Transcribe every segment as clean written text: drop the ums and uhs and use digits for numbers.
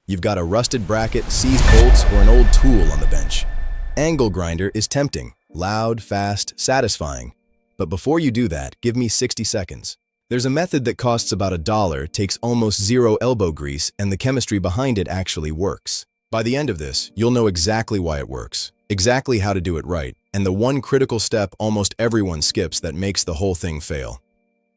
You've got a rusted bracket, seized bolts, or an old tool on the bench. Angle grinder is tempting, loud, fast, satisfying. But before you do that, give me 60 seconds. There's a method that costs about $1, takes almost zero elbow grease, and the chemistry behind it actually works. By the end of this, you'll know exactly why it works, exactly how to do it right, and the one critical step almost everyone skips that makes the whole thing fail.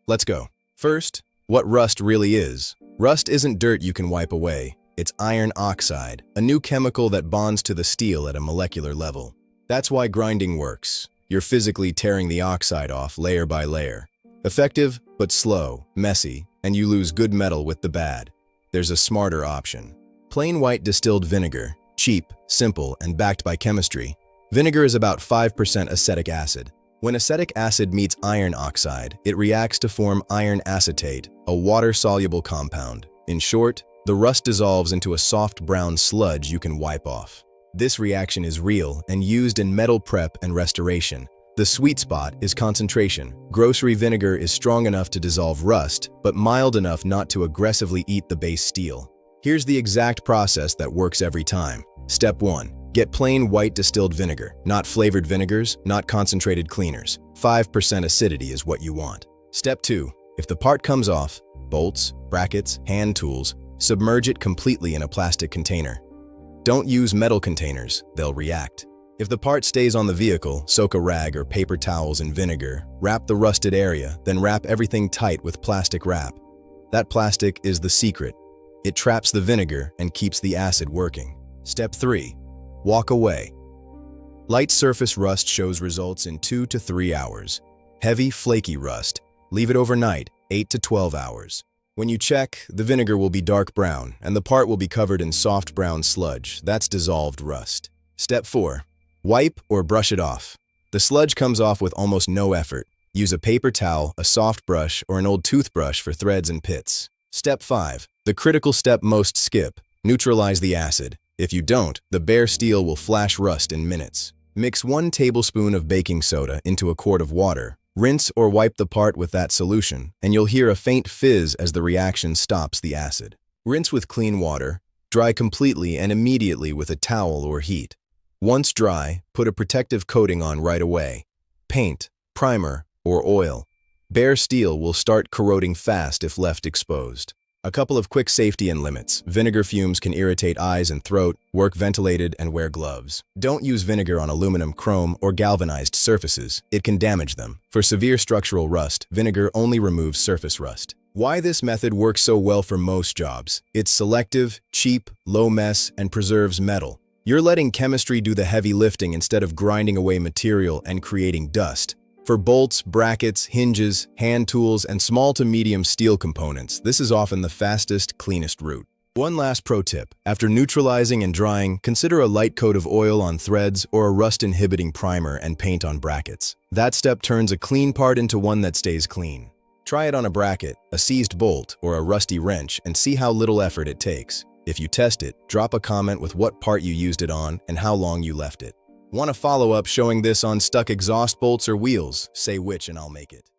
Let's go. First, what rust really is. Rust isn't dirt you can wipe away. It's iron oxide, a new chemical that bonds to the steel at a molecular level. That's why grinding works. You're physically tearing the oxide off layer by layer. Effective, but slow, messy, and you lose good metal with the bad. There's a smarter option. Plain white distilled vinegar, cheap, simple, and backed by chemistry. Vinegar is about 5% acetic acid. When acetic acid meets iron oxide, it reacts to form iron acetate, a water-soluble compound. In short, the rust dissolves into a soft brown sludge you can wipe off. This reaction is real and used in metal prep and restoration. The sweet spot is concentration. Grocery vinegar is strong enough to dissolve rust, but mild enough not to aggressively eat the base steel. Here's the exact process that works every time. Step 1. Get plain white distilled vinegar, not flavored vinegars, not concentrated cleaners. 5% acidity is what you want. Step 2. If the part comes off, bolts, brackets, hand tools, submerge it completely in a plastic container. Don't use metal containers, they'll react. If the part stays on the vehicle, soak a rag or paper towels in vinegar, wrap the rusted area, then wrap everything tight with plastic wrap. That plastic is the secret. It traps the vinegar and keeps the acid working. Step 3. Walk away. Light surface rust shows results in 2 to 3 hours. Heavy, flaky rust, leave it overnight, 8 to 12 hours. When you check, the vinegar will be dark brown, and the part will be covered in soft brown sludge. That's dissolved rust. Step 4. Wipe or brush it off. The sludge comes off with almost no effort. Use a paper towel, a soft brush, or an old toothbrush for threads and pits. Step 5. The critical step most skip. Neutralize the acid. If you don't, the bare steel will flash rust in minutes. Mix 1 tablespoon of baking soda into a quart of water. Rinse or wipe the part with that solution, and you'll hear a faint fizz as the reaction stops the acid. Rinse with clean water, dry completely and immediately with a towel or heat. Once dry, put a protective coating on right away. Paint, primer, or oil. Bare steel will start corroding fast if left exposed. A couple of quick safety and limits. Vinegar fumes can irritate eyes and throat. Work ventilated and wear gloves. Don't use vinegar on aluminum, chrome, or galvanized surfaces. It can damage them. For severe structural rust, vinegar only removes surface rust. Why this method works so well for most jobs? It's selective, cheap, low mess, and preserves metal. You're letting chemistry do the heavy lifting instead of grinding away material and creating dust. For bolts, brackets, hinges, hand tools, and small to medium steel components, this is often the fastest, cleanest route. One last pro tip. After neutralizing and drying, consider a light coat of oil on threads or a rust-inhibiting primer and paint on brackets. That step turns a clean part into one that stays clean. Try it on a bracket, a seized bolt, or a rusty wrench and see how little effort it takes. If you test it, drop a comment with what part you used it on and how long you left it. Want a follow-up showing this on stuck exhaust bolts or wheels? Say which and I'll make it.